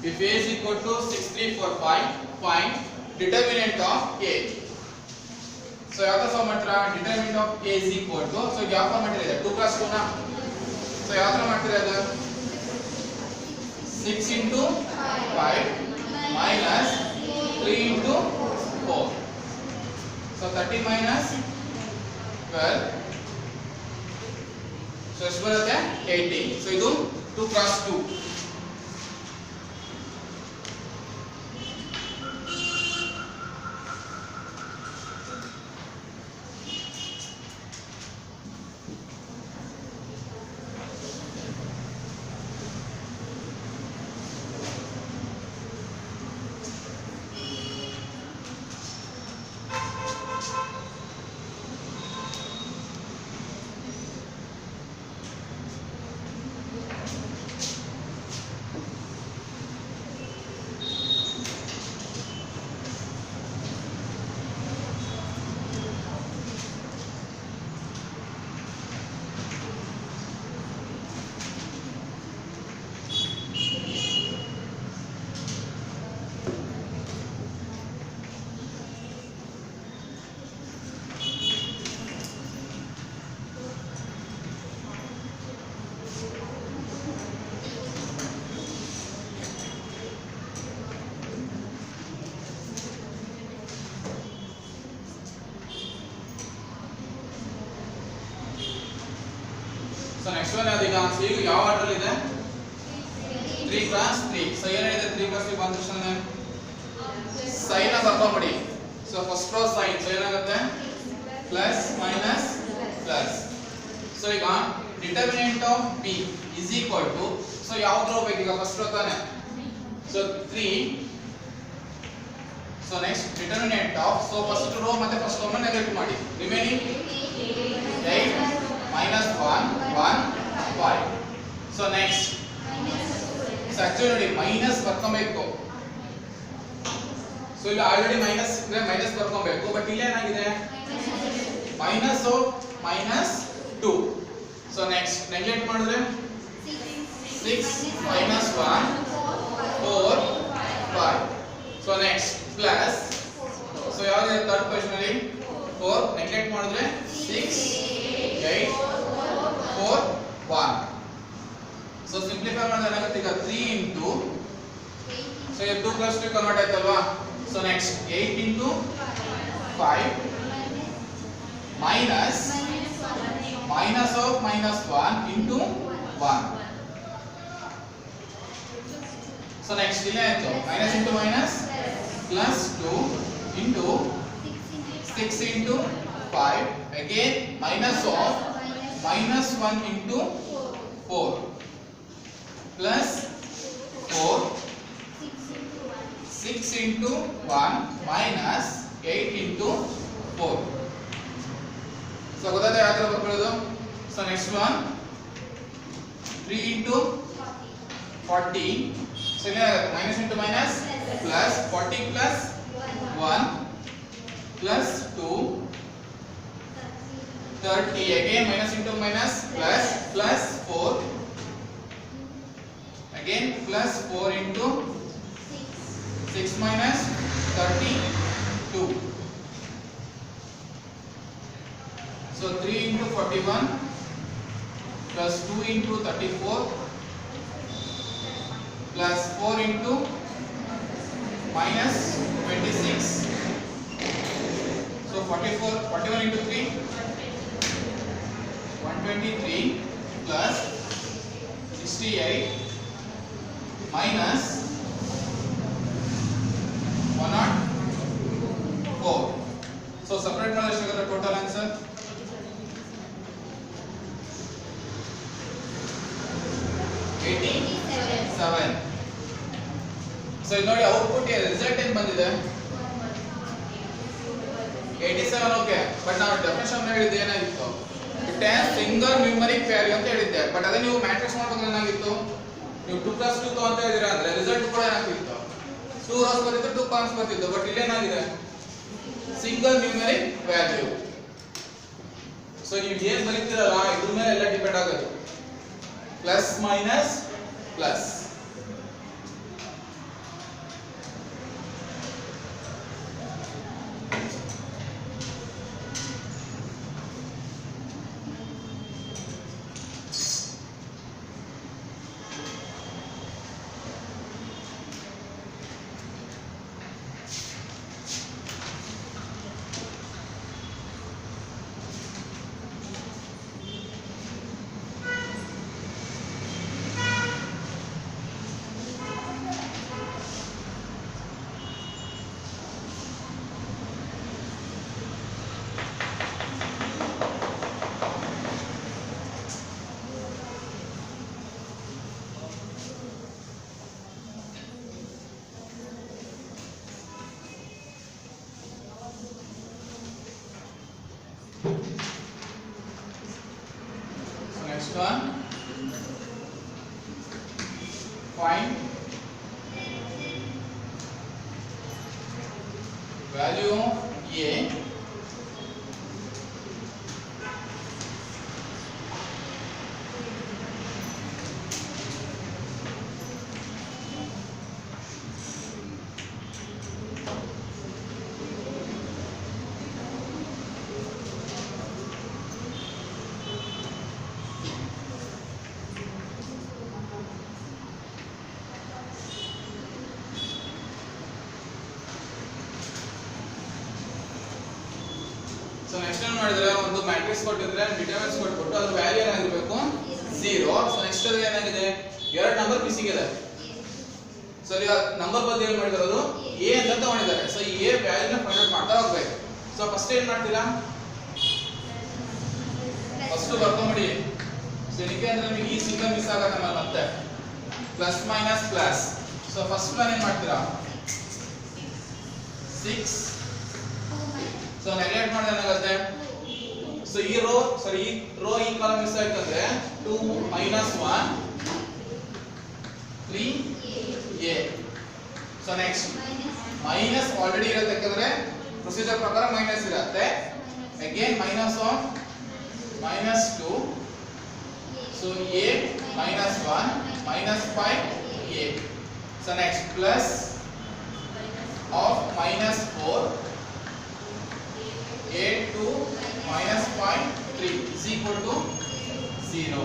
If A is equal to 6, 3, 4, 5, find determinant of A. So ಯಾವ ತರ form ಮಾಡ್ತೀರಾ? determinant of A is equal to, so ಯಾವ form ಮಾಡ್ತೀರಾ? 2 cross 2 ನಾ? So ಯಾವ ತರ ಮಾಡ್ತೀರಾ ಅದು? 6 into 5 minus 3 into 4. So 30 minus 12. So ಎಷ್ಟು ಬರುತ್ತೆ? 80. So ಇದು 2 cross 2. So next one ಯಾವುದು ಈಗ ಈಗ ಯಾವ ಆರ್ಡರ್ ಇದೆ 3 cross 3. So ಏನಿದೆ 3 cross 3 ಬಂದ ತಕ್ಷಣ ಸೈನ್ ಬರ್ಕೊಂಡ್ಬಿಡಿ. So first row sign, so ಏನಾಗುತ್ತೆ ಪ್ಲಸ್ ಮೈನಸ್ ಪ್ಲಸ್. ಸೊ ಈಗ determinant of b is equal to, so ಯಾವ್ದು ರೋ ಬೇಕು ಈಗ ಫಸ್ಟ್ ರೋ ತಾನೆ, so 3. So next determinant of, so first row ಮತ್ತೆ ಫಸ್ಟ್ ರೋ ನೆಗೆಟಿವ್ ಮಾಡಿ, remaining 8 minus 1 1 5. So next, so actually ನೋಡಿ minus ಬರ್ಕೊಬೇಕು. So ಇಲ್ಲಿ ಆಲ್ರೆಡಿ ಮೈನಸ್ ಇದೆ, ಮೈನಸ್ ಬರ್ಕೊಬೇಕು. ಬಟ್ ಇಲ್ಲಿ ಏನಾಗಿದೆ minus of minus 2. So next neglect ಮಾಡಿದ್ರೆ 6 minus 1 4 5. So next plus, so ಯಾವ್ದು ಥರ್ಡ್ ಪೊಸಿಷನ್ ಅಲ್ಲಿ 4 ನೆಗ್ಲೆಕ್ಟ್ ಮಾಡಿದ್ರೆ 6 8 4 1. ಸೊ ಸಿಂಪ್ಲಿಫೈ ಮಾಡಿದ್ರೆ ಏನಾಗುತ್ತೆ ಈಗ 3 into, ಸೊ ಇದು 2 plus 2 ಕನ್ವರ್ಟ್ ಆಯ್ತಲ್ವಾ. So next 8 into 5 minus minus of minus 1 into 1. So next ಇಲ್ಲಿ ಆಯ್ತು minus into minus plus 2 into 6 into 5, again minus of minus 1 into 4 plus 4 6 into 1 minus 8 into 4. So ಗೊತ್ತಾಯ್ತಾ ಯಾವ ತರ ಬರ್ಕೊಳ್ಳೋದು. So next one 3 into 40. So ಇಲ್ಲಿ minus into minus plus 40 plus 1 plus 2 30, again minus into minus plus 4, again plus 4 into 6 minus 32. So 3 into 41 plus 2 into 34 plus 4 into minus 26. So 41 into 3 123 plus 68 minus 104. So separate ಮಾಡಿದ್ರೆ ಎಷ್ಟಾಗುತ್ತೆ total answer 87. So ಇದು ನೋಡಿ output result ಏನು ಬಂದಿದೆ 87. Okay, but ನಾವು definition ಹೇಳಿದ್ದು ಏನಾಗಿತ್ತು, it has single numeric value ಅಂತ ಹೇಳಿದ್ದೆ. ಬಟ್ ಅದೇ ನೀವು ಮ್ಯಾಟ್ರಿಕ್ಸ್ ಮಾಡ್ಬೇಕು ಏನಾಗಿತ್ತು, ನೀವು 2 plus 2 ಅಂತ ಹೇಳಿದಿರಾ ಅಂದ್ರೆ ರಿಸಲ್ಟ್ ಕೂಡ ಏನಾಗ್ತಿತ್ತು 2 rows ಬರ್ತಿತ್ತು 2 columns ಬರ್ತಿತ್ತು. ಬಟ್ ಇಲ್ಲಿ ಏನಾಗಿದೆ ಸಿಂಗಲ್ ನ್ಯೂಮರಿಕ್ ವ್ಯಾಲ್ಯೂ. ಸೊ ನೀವು ಏನು ಬರೀತೀರಲ್ಲ ಇದ್ರ ಮೇಲೆ ಎಲ್ಲ ಡಿಪೆಂಡ್ ಆಗೋದು, plus minus plus. find value of a so next ಏನು ಮಾಡಿದ್ರೆ ಒಂದು ಮ್ಯಾಟ್ರಿಕ್ಸ್ ಕೊಟ್ಟಿದ್ರೆ ಡಿಟರ್ಮಿನೆಂಟ್ಸ್ ಕೊಟ್ಬಿಟ್ಟು ಅದ್ರ ವ್ಯಾಲ್ಯೂ ಏನಾಗಿರಬೇಕು 0. ಸೊ ನೆಕ್ಸ್ಟ್ ಅಲ್ಲಿ ಏನಾಗಿದೆ ಎರಡು ನಂಬರ್ ಮಿಸ್ಸಿಂಗ್ ಇದೆ. ಸೊ ಈಗ ನಂಬರ್ ಬದಲು ಏನು ಮಾಡಿದಾರೆ a ಅಂತ ತಗೊಂಡಿದ್ದಾರೆ. ಸೊ ಈ a ವ್ಯಾಲ್ಯೂನ ಫೈಂಡ್ ಔಟ್ ಮಾಡ್ತಾ ಹೋಗ್ಬೇಕು. ಸೊ ಫಸ್ಟ್ ಏನು ಮಾಡ್ತೀರಾ ಫಸ್ಟ್ ಬರ್ಕೊಂಬಿಡಿ. ಸೊ ಇದಕ್ಕೆ ಅಂದ್ರೆ ನಿಮಗೆ ಈ ಸಿಂಗಲ್ ಮಿಸ್ ಆಗುತ್ತೆ ಆಮೇಲೆ ಮತ್ತೆ plus minus plus. So first plan ಏನು ಮಾಡ್ತೀರಾ 6. ಸೊ ನೆಗ್ಲೆಕ್ಟ್ ಮಾಡಿದ್ರೆ ಏನಾಗುತ್ತೆ ಸೊ ಈ ರೋ ಈ ಕಾಲಮ್ ಮಿಸ್ ಆಯ್ತು ಅಂದ್ರೆ 2 minus 1 3a. So next minus already ಇರುತ್ತೆ ಯಾಕಂದ್ರೆ ಪ್ರೊಸೀಜರ್ ಪ್ರಕಾರ ಮೈನಸ್ ಇರುತ್ತೆ. Again minus of -2. So a -1 -5a. So next plus of -4 a2 -5 3 is equal to 0.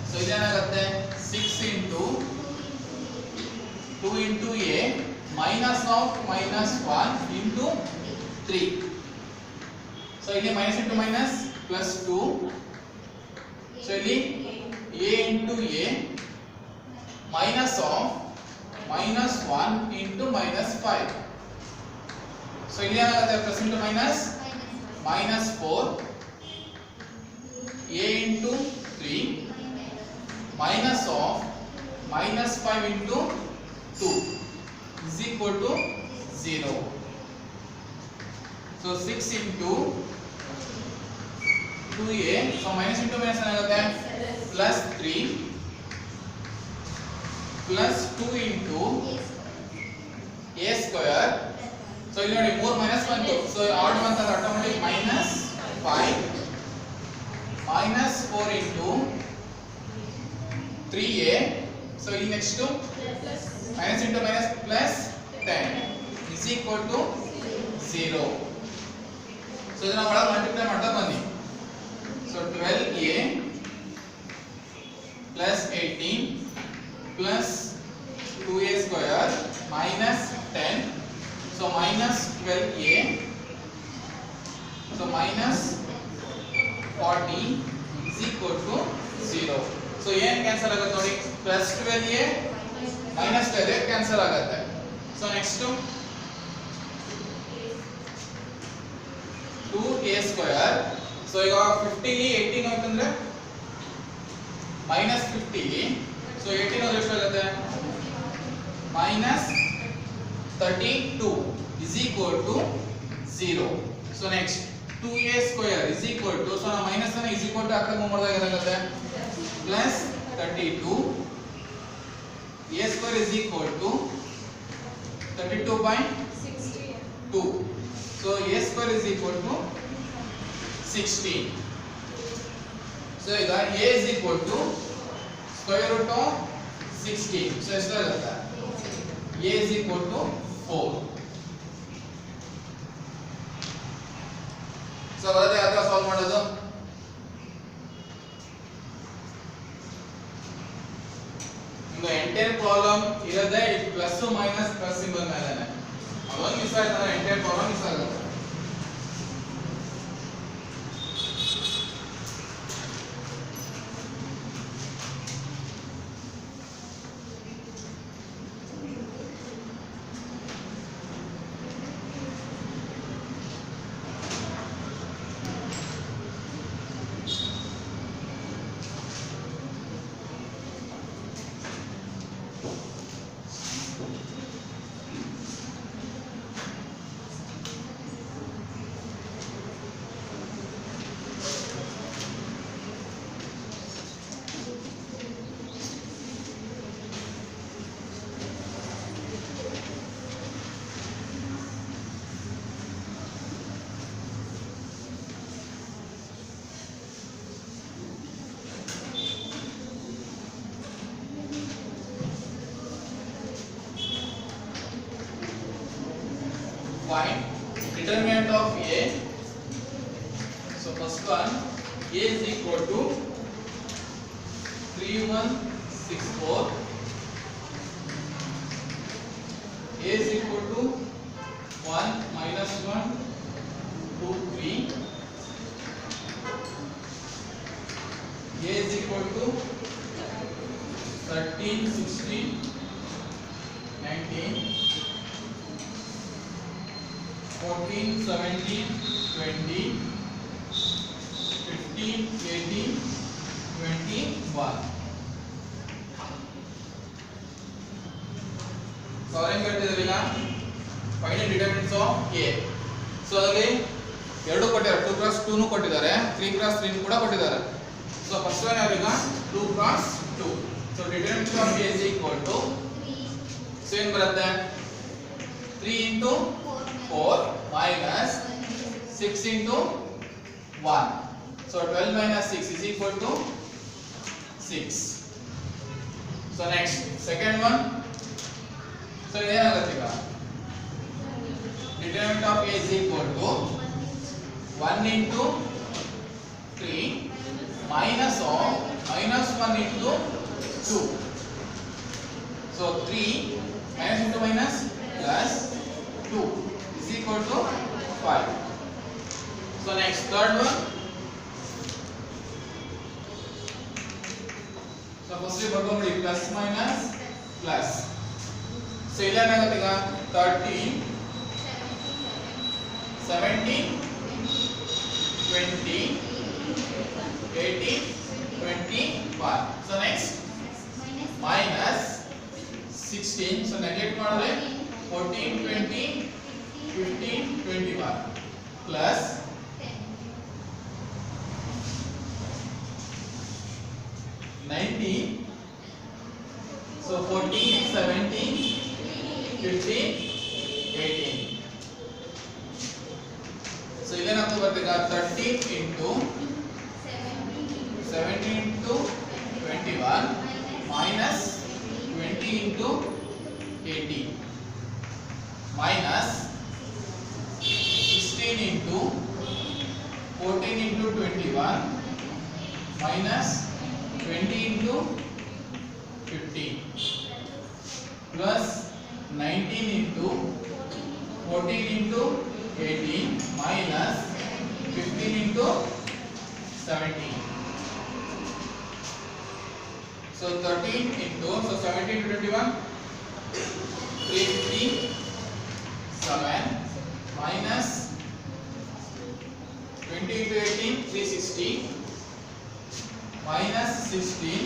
So ಇದೇನಾಗುತ್ತೆ 6 into 2 into a minus of -1 into 3. So ಇಲ್ಲಿ minus into minus plus 2. So ಇಲ್ಲಿ a into a minus of -1 into -5. So ಇಲ್ಲಿ ಏನಾಗುತ್ತೆ plus into minus -4 a into 3 minus of -5 into 2 is equal to 0. So 6 into 2a. So minus into minus ಏನಾಗುತ್ತೆ plus 3 plus 2 into a square. So ಇಲ್ಲಿ ನೋಡಿ 3 minus 1 2. So add ಬಂತಂದ್ರೆ automatic -5 -4 into 3a. So ಇಲ್ಲಿ next minus into minus plus 10 is equal to 0. So ಇದನ್ನ ಒಳಗೆ multiply ಮಾಡ್ತಾ ಬನ್ನಿ. So 12a plus 18 plus 2a square minus 10. So minus 12a. So minus 40 is equal to 0. So ಏನು cancel ಆಗುತ್ತೆ ನೋಡಿ plus 12a minus 12a cancel ಆಗುತ್ತೆ. So next 2a square. So ಈಗ 50 ಲಿ 18 ಹೋಯ್ತಂದ್ರೆ minus 50. So 18 ಹೋದ್ರೆ ಎಷ್ಟು ಆಗುತ್ತೆ minus 32 is equal to 0. So next 2a square is equal to, so ನಾವು ಮೈನಸ್ ಅನ್ನು is equal to ಆ ಕಡೆ ಮೂವ್ ಮಾಡಿದಾಗ ಏನಾಗುತ್ತೆ plus 32. a square is equal to 32/2. So a square is equal to 16. So ಈಗ a is equal to square root of 16. So ಎಷ್ಟು ಆಗುತ್ತೆ a is equal to 4. So ಬರುತ್ತೆ ಯಾವ ಸಾಲ್ವ್ ಮಾಡೋದು ನಿಮ್ಗೆ ಎಂಟೈರ್ ಪ್ರಾಬ್ಲಮ್ ಇರೋದೇ ಪ್ಲಸ್ ಮೈನಸ್ ಪ್ಲಸ್ ಸಿಂಬಲ್ ಮೇಲೆನೆ. ಅದೊಂದು ಮಿಸ್ ಆಯ್ತಂದ್ರೆ ಎಂಟೈರ್ ಪ್ರಾಬ್ಲಮ್ ಮಿಸ್ ಆಗುತ್ತೆ. find determinant of A. So first one, A is equal to 3164. A is equal to 1 minus 1 2 3. A is equal to 13 16 19 14 17 20 15 18 21. Solving ಕಟ್ಟಿದ್ರಲ್ಲ find determinants of A. So ಅದರಲ್ಲಿ ಎರಡು ಕೊಟ್ಟಿದ್ದಾರೆ, 2 cross 2 ನು ಕೊಟ್ಟಿದ್ದಾರೆ, 3 cross 3 ನು ಕೂಡ ಕೊಟ್ಟಿದ್ದಾರೆ. ಸೊ ಫಸ್ಟ್ ಒನ್ ಯಾವಾಗ 2 cross 2. So determinant of A is equal to, so ಏನು ಬರುತ್ತೆ 3 into 4 minus 6 into 1. So 12 minus 6 is equal to 6. So next second one. So ಏನಾಗುತ್ತೆ ಈಗ determinant of A is equal to 1 into 3 minus of minus 1 into 2. So 3 minus into minus plus 2 is equal to 5. So next third one. So first ಬರ್ಕೊಂಡ್ಬಿಡಿ plus minus plus. So ಇಲ್ಲಿ ಏನಾಗುತ್ತೆ ಈಗ 13 17 20 18 21. So next minus 16. So neglect ಮಾಡಿದ್ರೆ 14 20 15 21 plus 19. So 14 17 15 18. So ಇಲ್ಲೇನಾಗ್ತದೆ ಬರ್ತದೆ 13 into 17 into 21 minus 20 into 18 minus 16 into 14 into 21 minus 20 into 15 plus 19 into 14 into 18 minus 15 into 17. So 13 into, so 17 to 21 357 minus 20 into 18 360 minus 16.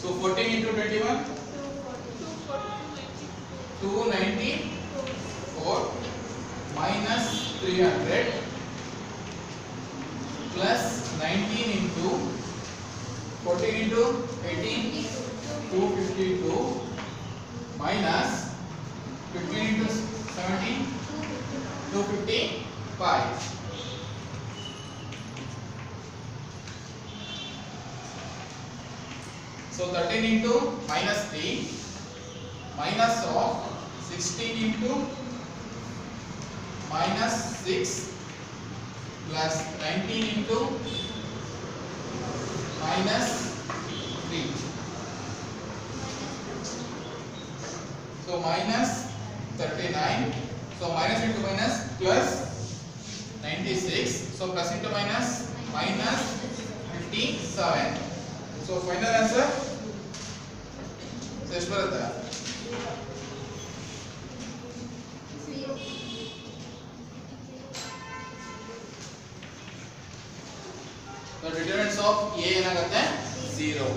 So 14 into 21 294 minus 300 plus 19 into 14 into 18 252 minus 15 into 17 255. So 13 into minus 3 minus of 16 into minus 6 plus 19 into minus 3. So minus 39. So minus into minus plus 96. So plus into minus minus 57. So final answer. So ಎಷ್ಟು ಬರುತ್ತೆ? The determinants of A ಏನಾಗುತ್ತೆ 0.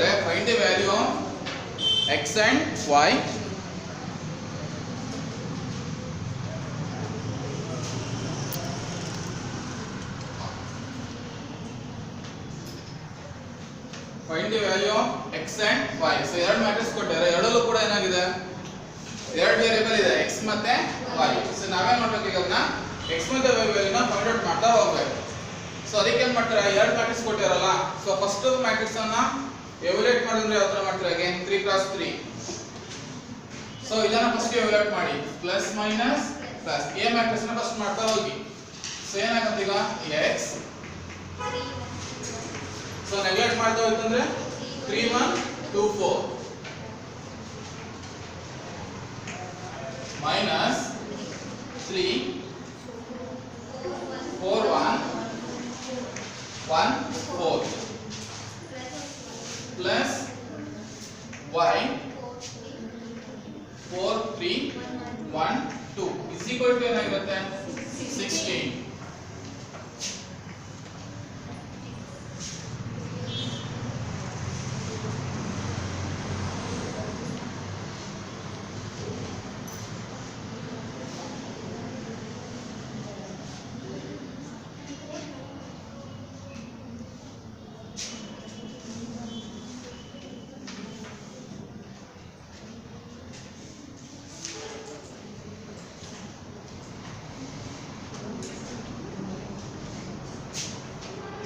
ಕೇಳಿದ್ರೆ find the value x and y. Find the value of x and y. So ಎರಡು matrix ಕೊಟ್ಟಿದ್ದಾರೆ, ಎರಡಲ್ಲೂ ಕೂಡ ಏನಾಗಿದೆ, ಎರಡು variable ಇದೆ x ಮತ್ತೆ y. ಸೊ ನಾವೇನ್ ಮಾಡ್ಬೇಕು, ಈಗ ಅದನ್ನ x ಮತ್ತೆ y ವ್ಯಾಲ್ಯೂನ ಫೈಂಡ್ ಔಟ್ ಮಾಡ್ತಾ ಹೋಗ್ಬೇಕು. ಸೊ ಅದಕ್ಕೆ ಏನ್ ಮಾಡ್ತಾರೆ, ಎರಡು ಮ್ಯಾಟ್ರಿಕ್ಸ್ ಕೊಟ್ಟಿರಲ್ಲ. ಸೊ ಫಸ್ಟ್ ಮ್ಯಾಟ್ರಿಕ್ಸ್ ಅನ್ನ ಎವ್ಯಾಲ್ಯೂಯೇಟ್ ಮಾಡಿದ್ರೆ ಯಾವ ತರ ಮಾಡ್ತಾರೆ, ಅಗೇನ್ 3 × 3. ಸೊ ಇದನ್ನ ಫಸ್ಟ್ ಎವ್ಯಾಲ್ಯೂಯೇಟ್ ಮಾಡಿ, plus minus plus a matrix ನ ಫಸ್ಟ್ ಮಾಡ್ತಾ ಹೋಗಿ. ಸೊ ಏನಾಗುತ್ತೆ ಈಗ x. ಸೊ ನೆಗ್ಲೆಕ್ಟ್ ಮಾಡ್ತಾ ಹೋಯ್ತಂದ್ರೆ 3 1 2 4 minus 3 4 1 1 4 plus y 4 3 1 2 is equal to ಏನಾಗಿರುತ್ತೆ 16.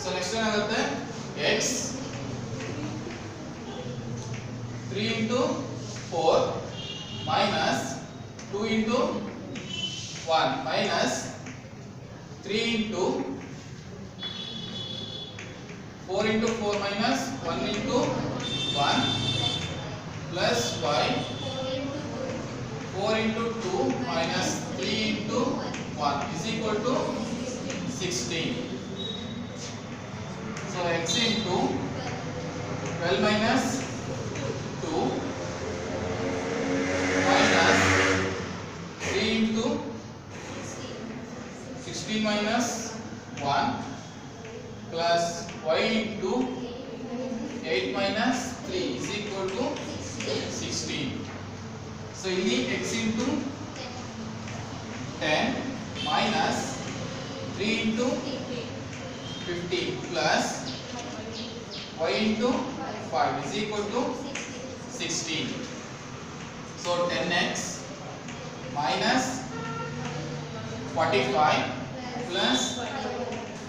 So next ಏನಾಗುತ್ತೆ, x 3 × 4 minus 2 × 1 minus 3 × 4 × 4 minus 1 × 1 plus y 4 × 2 minus 3 × 1 is equal to 16. So x into 12 minus 2 minus 3 into 16 minus 1 plus y into 8 minus 3 is equal to 16. So ಇಲ್ಲಿ x into 10 minus 3 into 15 plus y into 5 is equal to 16. So 10x minus 45 plus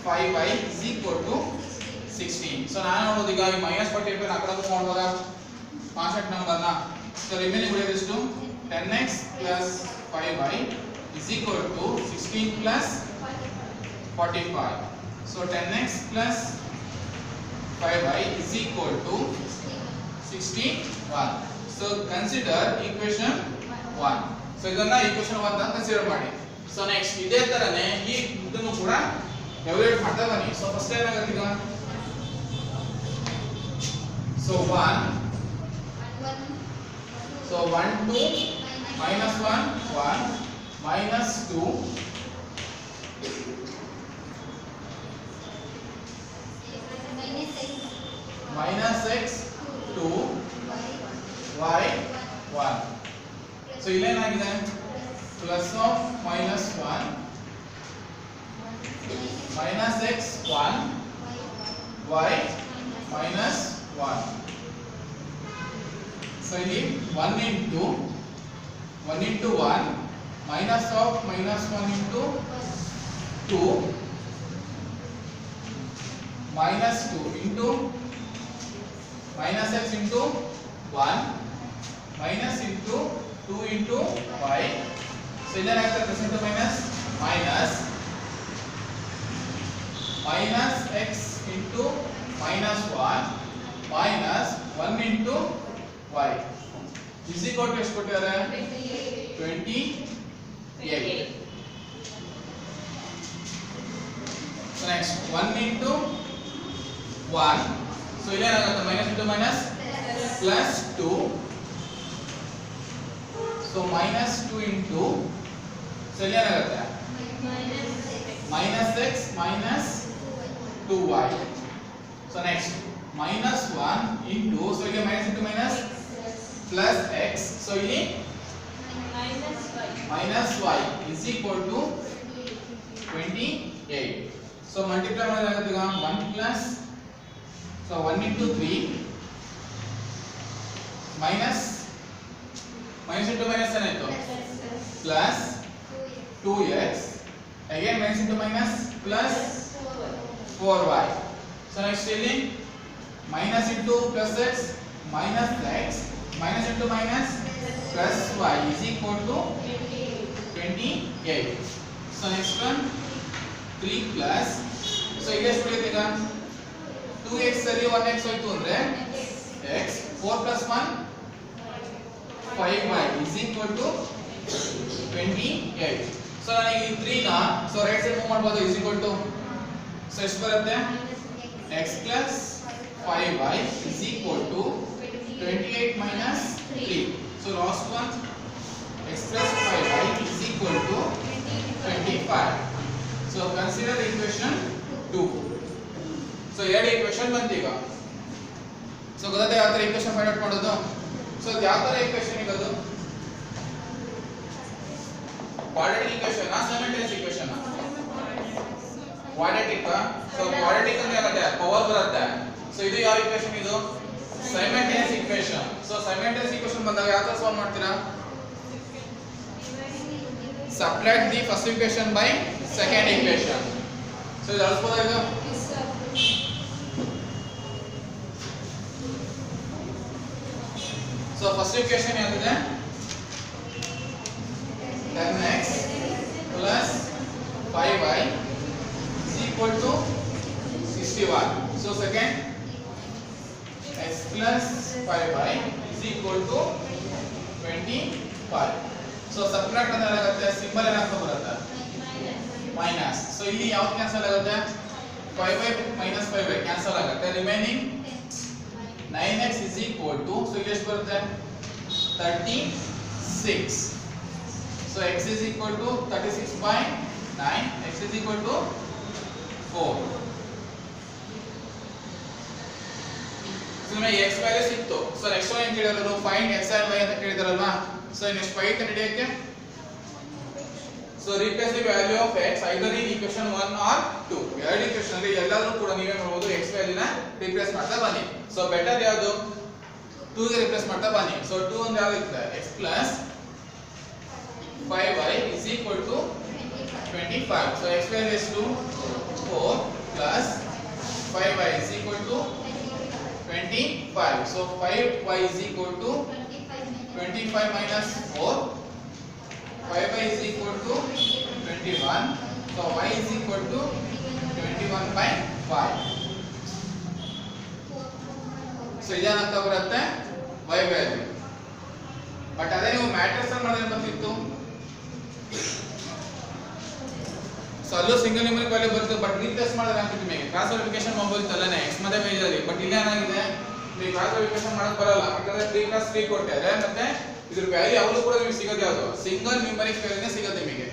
5y is equal to 16. So ನಾನು ನೋಡೋದು ಈಗ ಈ -45 ನ ಅಕಡೆ move ಮಾಡುವಾಗ constant number ನ, so remaining ಉಳಿಯೋದು ಎಷ್ಟು, 10x plus 5y is equal to 16 plus 45. So 10x plus 5y is equal to 61. So consider equation 1. So ಇದನ್ನ equation 1 ಅಂತ ಕನ್ಸಿಡರ್ ಮಾಡಿ. So next ಇದೇ ತರನೇ ಈ ಇದನ್ನು ಕೂಡ ಎವ್ಯಾಲ್ಯೂಯೇಟ್ ಮಾಡ್ತಾ ಬನ್ನಿ. So ಫಸ್ಟ್ ಏನಾಗುತ್ತೆ ಈಗ, so 1 2 minus 1 1 minus 2 minus x 2 y 1. So ಇಲ್ಲೇನಾಗಿದೆ, plus of minus 1 minus x 1 y minus 1. So ಇಲ್ಲಿ 1 into 1 minus of minus 1 into 2 minus 2 into minus x into 1 minus into 2 into y. So ಇದೇನಾಗುತ್ತೆ, present minus minus x into minus 1 minus 1 into y is equal to ಎಷ್ಟು ಕೊಟ್ಟಿದ್ದಾರೆ, 28. So next 1 into 1. So ಇಲ್ಲೇನಾಗುತ್ತೆ, minus into minus plus 2. So minus 2 into, so ಇಲ್ಲೇನಾಗುತ್ತೆ, minus x minus 2y. So next minus 1 into, so here minus into minus plus x, so here minus y is equal to 28. So multiply ಮಾಡಿದಾಗ 1 plus, so 1 into 3 minus into minus ಏನಾಯ್ತು plus 2x, again minus into minus plus 4y. So next ಇಲ್ಲಿ minus into plus x minus x minus into minus plus y is equal to 28. So next one 3 plus, so ಇಲ್ಲಿ ಎಷ್ಟು ಉಳಿಯುತ್ತೆ ಈಗ 2x ಅಲ್ಲಿ 1x ಹೋಯ್ತು ಅಂದ್ರೆ x, 4 plus 1 5y is equal to 28. So ನನಗೆ ಈ 3 ನ so ರೈಟ್ ಸೈಡ್ ಮೂವ್ ಮಾಡಬಹುದು is equal to, so ಎಷ್ಟು ಬರುತ್ತೆ x plus 5y is equal to 28 minus 3. So last one x plus 5y is equal to 25. So consider equation 2. So ಎರಡು equation ಬಂತು ಈಗ. So ಗೊತ್ತಾಯ್ತಾ ಯಾವ ತರ equation ಫೈಂಡ್ ಔಟ್ ಮಾಡೋದು? So ಯಾವ ತರ equation ಈಗ ಅದು? quadratic equation ಆ simultaneous equation ಆ? quadratic ಆ? So quadratic ಅಂದ್ರೆ ಏನಾಗುತ್ತೆ ಪವರ್ ಬರುತ್ತೆ. So ಇದು ಯಾವ equation ಇದು? simultaneous equation. So simultaneous equation ಬಂದಾಗ ಯಾವ ತರ ಸಾಲ್ವ್ ಮಾಡ್ತೀರಾ? subtract the first equation by second equation. So ಇದು ಅಳಿಸಬಹುದಾ ಇದು? So first equation ಏನಾಗಿದೆ 10x plus 5y is equal to 61. So second x plus 5y is equal to 25. So subtract ಅಂದ್ರೆ ಏನಾಗುತ್ತೆ symbol ಏನಾಗ್ತಾ ಬರುತ್ತೆ ಮೈನಸ್. ಸೊ ಇಲ್ಲಿ ಯಾವುದು ಕ್ಯಾನ್ಸಲ್ ಆಗುತ್ತೆ 5y minus 5y ಕ್ಯಾನ್ಸಲ್ ಆಗುತ್ತೆ, remaining 9x is equal to, so ಇಲ್ಲಿ ಎಷ್ಟು ಬರುತ್ತೆ 36. So x is equal to 36 by 9, x is equal to 4. So ನಮಗೆ x ವ್ಯಾಲ್ಯೂ ಸಿಕ್ತು. ಸೊ ನೆಕ್ಸ್ಟ್ ಏನು ಕೇಳಿದ್ರು ಫೈಂಡ್ x and y ಅಂತ ಕೇಳಿದಾರಲ್ವಾ. ಸೊ ನೆಕ್ಸ್ಟ್ y ಕಂಡುಹಿಡಿಯಕ್ಕೆ, so replace the value of x either in equation 1 or 2. ಎರಡು equation ಅಲ್ಲಿ ಎಲ್ಲಾದರೂ ಕೂಡ ನೀವೇ ನೋಡಬಹುದು x ವ್ಯಾಲ್ಯೂ ನ ರಿಪ್ಲೇಸ್ ಮಾಡ್ತಾ ಬನ್ನಿ. ಸೊ ಬೆಟರ್ ಯಾವುದು 2 ಗೆ ರಿಪ್ಲೇಸ್ ಮಾಡ್ತಾ ಬನ್ನಿ. ಸೊ 2 ಅಂದ್ರೆ ಯಾವುದು ಇರುತ್ತೆ x plus 5y is equal to 25. So x value is 4 plus 5y is equal to 25. So 5y is equal to 25 minus 4. 5y is equal to 21. So y is equal to 21 by 5. So ಇದೇನಾಗ್ತಾ ಬರುತ್ತೆ y value. But ಅದೇ ನೀವು matrix ಅಲ್ಲಿ ಮಾಡಿದ್ರೆ ಬರ್ತಿತ್ತು. So ಅಲ್ಲೂ single numeric value ಬರುತ್ತೆ, but replace ಮಾಡಿದ್ರೆ ಆಗ್ತಿತ್ತು ನಿಮಗೆ ಕ್ರಾಸ್ ಮಲ್ಟಿಪ್ಲಿಕೇಶನ್ ಮಾಡ್ಬೋದಿತ್ತು ಅಲ್ಲೇ x ಮತ್ತೆ y ಅಲ್ಲಿ. ಬಟ್ ಇಲ್ಲಿ ಏನಾಗಿದೆ ನೀವು ಕ್ರಾಸ್ ಮಲ್ಟಿಪ್ಲಿಕೇಶನ್ ಮಾಡಕ್ ಬರಲ್ಲ, ಯಾಕಂದ್ರೆ 3 + 3 ಕೊಟ್ಟಿದ್ದಾರೆ. ಮತ್ತೆ ಇದ್ರ ವ್ಯಾಲ್ಯೂ ಯಾವುದು ಕೂಡ ನಿಮಗೆ ಸಿಗೋದು ಯಾವುದು ಸಿಂಗಲ್ ನ್ಯೂಮರಿಕ್ ವ್ಯಾಲ್ಯೂನೇ ಸಿಗುತ್ತೆ ನಿಮಗೆ.